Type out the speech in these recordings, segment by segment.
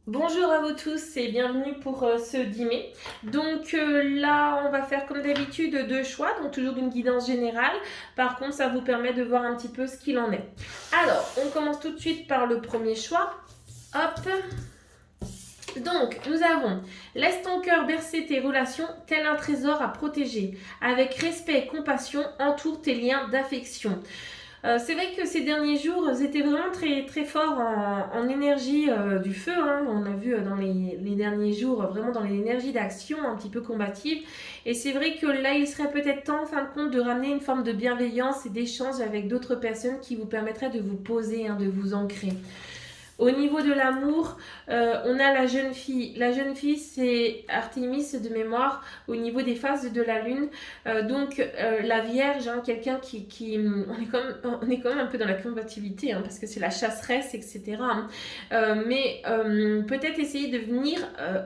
Bonjour à vous tous et bienvenue pour ce 10 mai. Donc là, on va faire comme d'habitude deux choix, donc toujours d'une guidance générale. Par contre, ça vous permet de voir un petit peu ce qu'il en est. Alors, on commence tout de suite par le premier choix. Hop. Donc, nous avons laisse ton cœur bercer tes relations tel un trésor à protéger. Avec respect et compassion, entoure tes liens d'affection. C'est vrai que ces derniers jours, étaient vraiment très, très forts en énergie du feu. Hein. On a vu dans les derniers jours, vraiment dans l'énergie d'action, un petit peu combative. Et c'est vrai que là, il serait peut-être temps, en fin de compte, de ramener une forme de bienveillance et d'échange avec d'autres personnes qui vous permettraient de vous poser, hein, de vous ancrer. Au niveau de l'amour, on a la jeune fille. La jeune fille, c'est Artémis de mémoire au niveau des phases de la lune. La Vierge, hein, quelqu'un on est quand même un peu dans la combativité, hein, parce que c'est la chasseresse, etc. Hein. Peut-être essayer de venir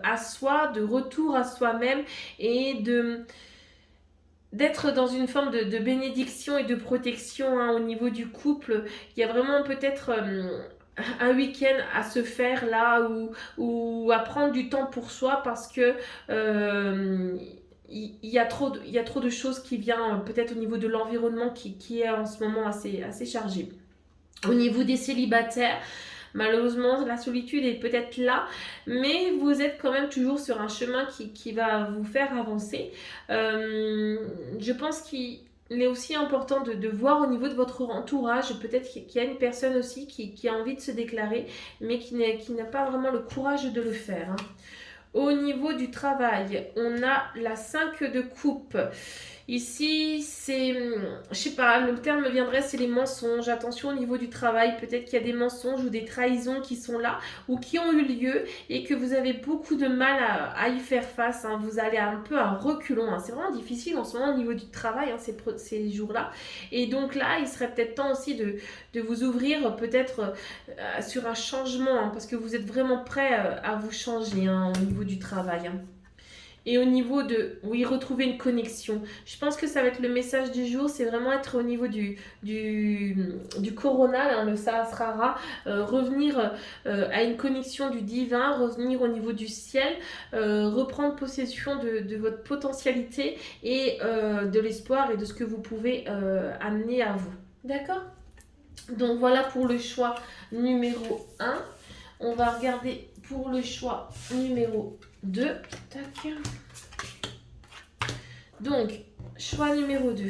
à soi, de retour à soi-même et d'être dans une forme de bénédiction et de protection, hein, au niveau du couple. Il y a vraiment peut-être un week-end à se faire là ou à prendre du temps pour soi parce que il y a trop de choses qui viennent peut-être au niveau de l'environnement qui est en ce moment assez chargé. Au niveau des célibataires, malheureusement, la solitude est peut-être là, mais vous êtes quand même toujours sur un chemin qui va vous faire avancer. Je pense qu'il est aussi important de voir au niveau de votre entourage, peut-être qu'il y a une personne aussi qui a envie de se déclarer, mais qui n'a pas vraiment le courage de le faire. Hein. Au niveau du travail, on a la 5 de coupe. Ici, je sais pas, le terme me viendrait, c'est les mensonges. Attention au niveau du travail, peut-être qu'il y a des mensonges ou des trahisons qui sont là ou qui ont eu lieu et que vous avez beaucoup de mal à y faire face. Hein. Vous allez un peu à reculons. Hein. C'est vraiment difficile en ce moment au niveau du travail, hein, ces jours-là. Et donc là, il serait peut-être temps aussi de vous ouvrir peut-être sur un changement, hein, parce que vous êtes vraiment prêt à vous changer, hein, au niveau du travail. Hein. Et au niveau de, oui, retrouver une connexion. Je pense que ça va être le message du jour, c'est vraiment être au niveau du coronal, hein, le Sahasrara, revenir à une connexion du divin, revenir au niveau du ciel, reprendre possession de votre potentialité et de l'espoir et de ce que vous pouvez amener à vous. D'accord? Donc voilà pour le choix numéro 1. On va regarder pour le choix numéro 2. Tac. Donc, choix numéro 2.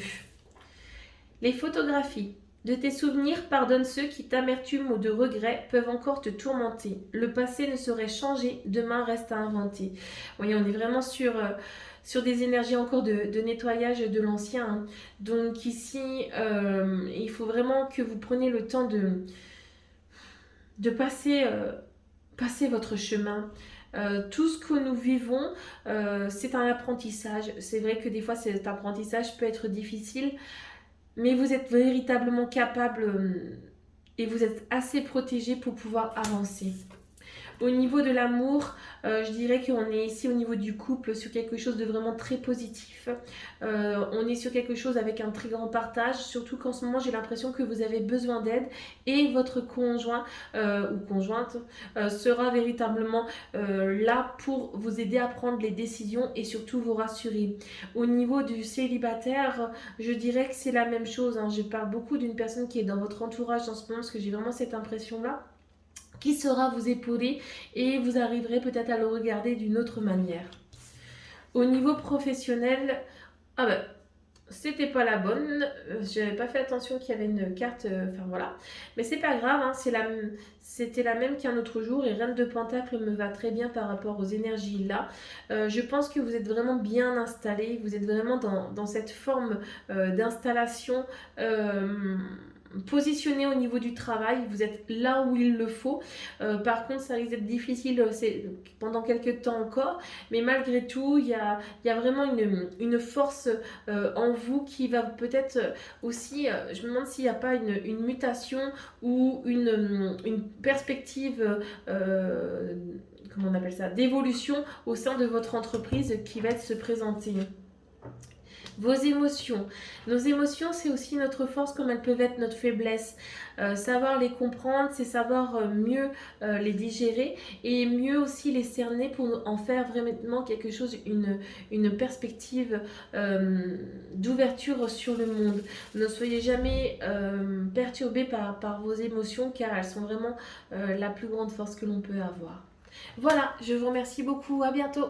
Les photographies. De tes souvenirs, pardonne ceux qui, d'amertume ou de regret, peuvent encore te tourmenter. Le passé ne saurait changer, demain reste à inventer. Vous voyez, on est vraiment sur des énergies encore de nettoyage de l'ancien. Hein. Donc ici, il faut vraiment que vous preniez le temps de passer votre chemin. Tout ce que nous vivons, c'est un apprentissage. C'est vrai que des fois, cet apprentissage peut être difficile, mais vous êtes véritablement capable et vous êtes assez protégé pour pouvoir avancer. Au niveau de l'amour, je dirais qu'on est ici au niveau du couple sur quelque chose de vraiment très positif. On est sur quelque chose avec un très grand partage, surtout qu'en ce moment j'ai l'impression que vous avez besoin d'aide et votre conjoint ou conjointe sera véritablement là pour vous aider à prendre les décisions et surtout vous rassurer. Au niveau du célibataire, je dirais que c'est la même chose. Hein. Je parle beaucoup d'une personne qui est dans votre entourage en ce moment parce que j'ai vraiment cette impression-là qui saura vous épauler et vous arriverez peut-être à le regarder d'une autre manière. Au niveau professionnel, ah ben, c'était pas la bonne, j'avais pas fait attention qu'il y avait une carte, enfin voilà, mais c'est pas grave, hein, c'était la même qu'un autre jour et Reine de Pentacle me va très bien par rapport aux énergies là. Je pense que vous êtes vraiment bien installé, vous êtes vraiment dans cette forme d'installation. Positionné au niveau du travail, vous êtes là où il le faut. Par contre, ça risque d'être difficile pendant quelques temps encore, mais malgré tout, il y a vraiment une force en vous qui va peut-être aussi, je me demande s'il n'y a pas une mutation ou une perspective, comment on appelle ça, d'évolution au sein de votre entreprise qui va se présenter. Vos émotions. Nos émotions, c'est aussi notre force comme elles peuvent être notre faiblesse. Savoir les comprendre, c'est savoir mieux les digérer et mieux aussi les cerner pour en faire vraiment quelque chose, une perspective d'ouverture sur le monde. Ne soyez jamais perturbés par vos émotions car elles sont vraiment la plus grande force que l'on peut avoir. Voilà, je vous remercie beaucoup. À bientôt.